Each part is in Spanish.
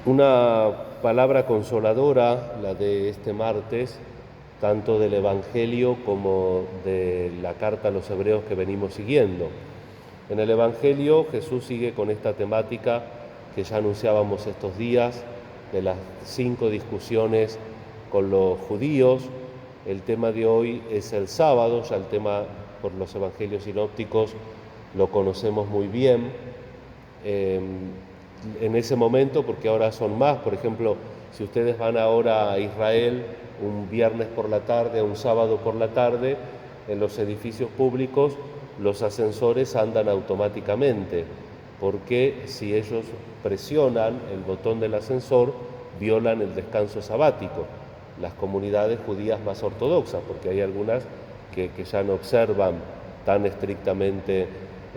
Una palabra consoladora, la de este martes, tanto del Evangelio como de la carta a los Hebreos que venimos siguiendo. En el Evangelio Jesús sigue con esta temática que ya anunciábamos estos días, de las 5 discusiones con los judíos. El tema de hoy es el sábado, ya el tema por los Evangelios sinópticos lo conocemos muy bien. En ese momento, porque ahora son más, por ejemplo, si ustedes van ahora a Israel un viernes por la tarde o un sábado por la tarde, en los edificios públicos los ascensores andan automáticamente, porque si ellos presionan el botón del ascensor, violan el descanso sabático. Las comunidades judías más ortodoxas, porque hay algunas que ya no observan tan estrictamente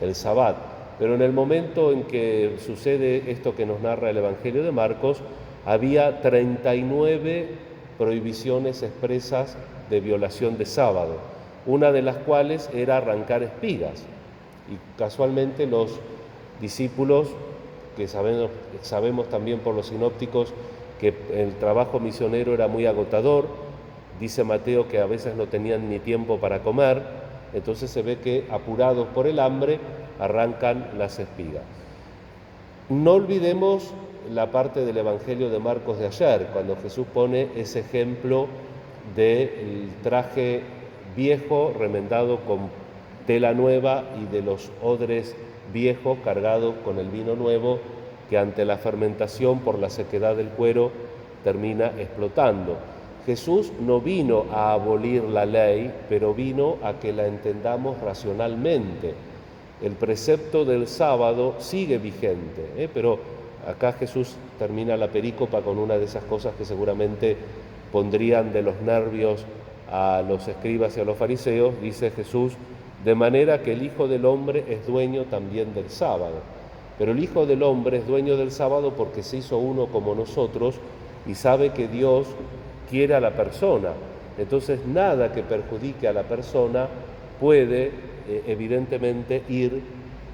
el sabbat. Pero en el momento en que sucede esto que nos narra el Evangelio de Marcos, había 39 prohibiciones expresas de violación de sábado, una de las cuales era arrancar espigas. Y casualmente los discípulos, que sabemos también por los sinópticos que el trabajo misionero era muy agotador, dice Mateo que a veces no tenían ni tiempo para comer, entonces se ve que apurados por el hambre arrancan las espigas. No olvidemos la parte del Evangelio de Marcos de ayer, cuando Jesús pone ese ejemplo del traje viejo remendado con tela nueva y de los odres viejos cargados con el vino nuevo, que ante la fermentación por la sequedad del cuero termina explotando. Jesús no vino a abolir la ley, pero vino a que la entendamos racionalmente. El precepto del sábado sigue vigente, pero acá Jesús termina la perícopa con una de esas cosas que seguramente pondrían de los nervios a los escribas y a los fariseos. Dice Jesús: de manera que el Hijo del Hombre es dueño también del sábado. Pero el Hijo del Hombre es dueño del sábado porque se hizo uno como nosotros y sabe que Dios quiere a la persona. Entonces nada que perjudique a la persona puede evidentemente ir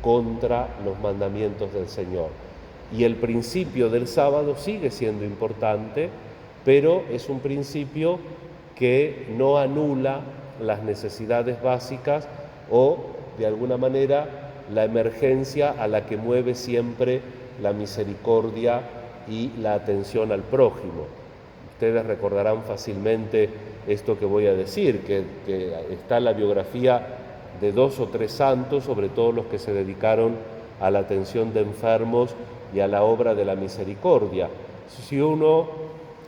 contra los mandamientos del Señor. Y el principio del sábado sigue siendo importante, pero es un principio que no anula las necesidades básicas o, de alguna manera, la emergencia a la que mueve siempre la misericordia y la atención al prójimo. Ustedes recordarán fácilmente esto que voy a decir, que está en la biografía de 2 o 3 santos, sobre todo los que se dedicaron a la atención de enfermos y a la obra de la misericordia. Si uno,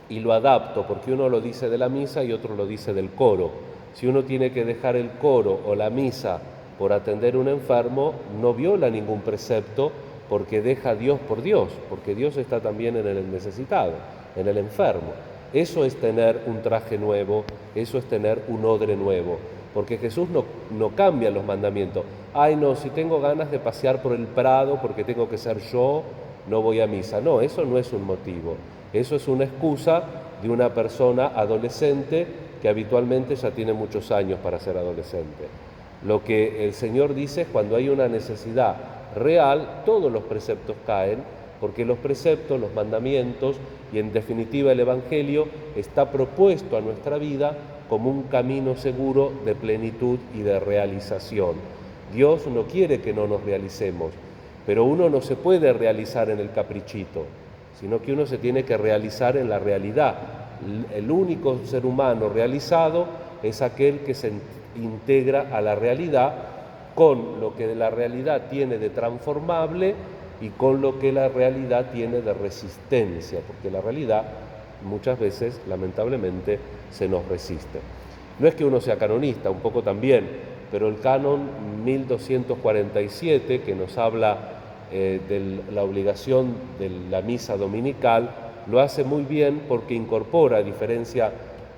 y lo adapto porque uno lo dice de la misa y otro lo dice del coro, si uno tiene que dejar el coro o la misa por atender a un enfermo, no viola ningún precepto, porque deja a Dios por Dios, porque Dios está también en el necesitado, en el enfermo. Eso es tener un traje nuevo, eso es tener un odre nuevo, porque Jesús no cambia los mandamientos. Ay, no, si tengo ganas de pasear por el prado porque tengo que ser yo, no voy a misa. No, eso no es un motivo. Eso es una excusa de una persona adolescente que habitualmente ya tiene muchos años para ser adolescente. Lo que el Señor dice es: cuando hay una necesidad real, todos los preceptos caen, porque los preceptos, los mandamientos y en definitiva el Evangelio está propuesto a nuestra vida como un camino seguro de plenitud y de realización. Dios no quiere que no nos realicemos, pero uno no se puede realizar en el caprichito, sino que uno se tiene que realizar en la realidad. El único ser humano realizado es aquel que se integra a la realidad con lo que la realidad tiene de transformable y con lo que la realidad tiene de resistencia, porque la realidad muchas veces, lamentablemente, se nos resiste. No es que uno sea canonista, un poco también, pero el canon 1247, que nos habla de la obligación de la misa dominical, lo hace muy bien porque incorpora, a diferencia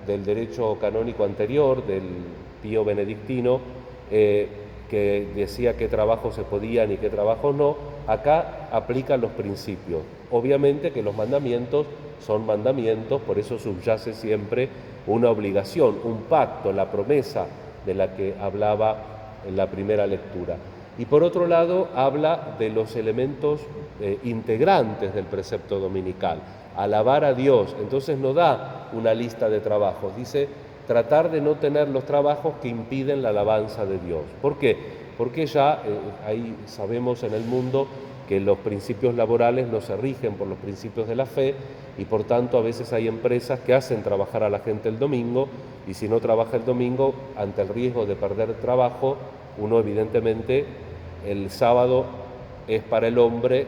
del derecho canónico anterior, del Pío Benedictino, que decía qué trabajos se podían y qué trabajos no, acá aplican los principios. Obviamente que los mandamientos son mandamientos, por eso subyace siempre una obligación, un pacto, la promesa de la que hablaba en la primera lectura. Y por otro lado, habla de los elementos integrantes del precepto dominical. Alabar a Dios. Entonces no da una lista de trabajos. Dice, tratar de no tener los trabajos que impiden la alabanza de Dios. ¿Por qué? Porque ya ahí sabemos en el mundo que los principios laborales no se rigen por los principios de la fe y por tanto a veces hay empresas que hacen trabajar a la gente el domingo y si no trabaja el domingo, ante el riesgo de perder trabajo, uno evidentemente el sábado es para el hombre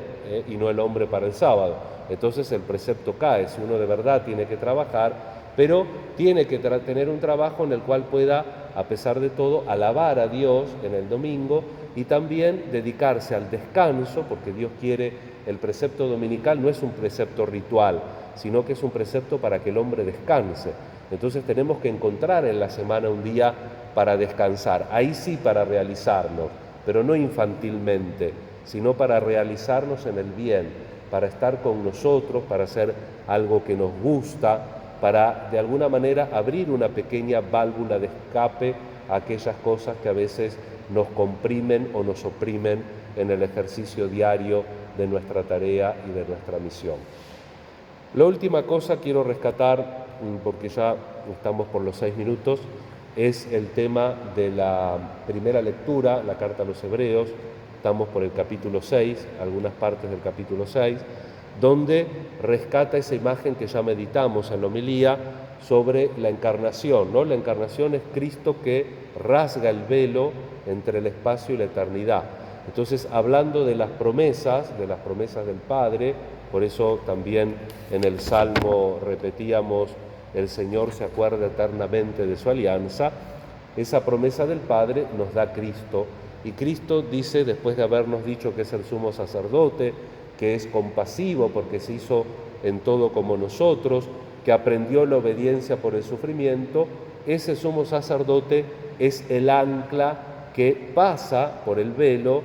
y no el hombre para el sábado. Entonces el precepto cae, si uno de verdad tiene que trabajar, pero tiene que tener un trabajo en el cual pueda, a pesar de todo, alabar a Dios en el domingo y también dedicarse al descanso, porque Dios quiere, el precepto dominical no es un precepto ritual, sino que es un precepto para que el hombre descanse. Entonces tenemos que encontrar en la semana un día para descansar, ahí sí para realizarnos, pero no infantilmente, sino para realizarnos en el bien, para estar con nosotros, para hacer algo que nos gusta, para de alguna manera abrir una pequeña válvula de escape a aquellas cosas que a veces nos comprimen o nos oprimen en el ejercicio diario de nuestra tarea y de nuestra misión. La última cosa quiero rescatar, porque ya estamos por los 6 minutos, es el tema de la primera lectura, la carta a los Hebreos. Estamos por el capítulo 6, algunas partes del capítulo 6, donde rescata esa imagen que ya meditamos en la homilía sobre la encarnación, ¿no? La encarnación es Cristo que rasga el velo entre el espacio y la eternidad. Entonces, hablando de las promesas del Padre, por eso también en el Salmo repetíamos, el Señor se acuerda eternamente de su alianza, esa promesa del Padre nos da Cristo. Y Cristo dice, después de habernos dicho que es el sumo sacerdote, que es compasivo porque se hizo en todo como nosotros, que aprendió la obediencia por el sufrimiento, ese sumo sacerdote es el ancla que pasa por el velo,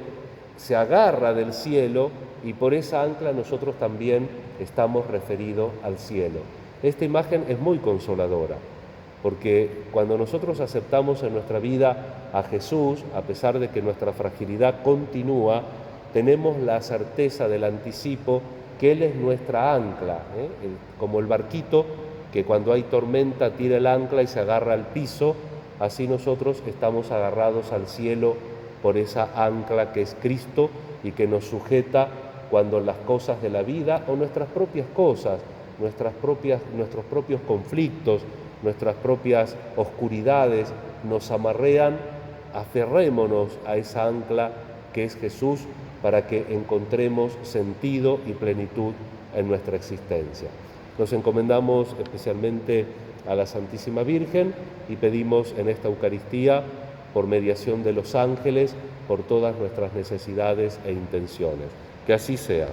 se agarra del cielo y por esa ancla nosotros también estamos referidos al cielo. Esta imagen es muy consoladora, porque cuando nosotros aceptamos en nuestra vida a Jesús, a pesar de que nuestra fragilidad continúa, tenemos la certeza del anticipo que Él es nuestra ancla, como el barquito que cuando hay tormenta tira el ancla y se agarra al piso, así nosotros estamos agarrados al cielo por esa ancla que es Cristo y que nos sujeta cuando las cosas de la vida o nuestras propias cosas, nuestros propios conflictos, nuestras propias oscuridades nos amarrean, aferrémonos a esa ancla que es Jesús para que encontremos sentido y plenitud en nuestra existencia. Nos encomendamos especialmente a la Santísima Virgen y pedimos en esta Eucaristía, por mediación de los ángeles, por todas nuestras necesidades e intenciones. Que así sea.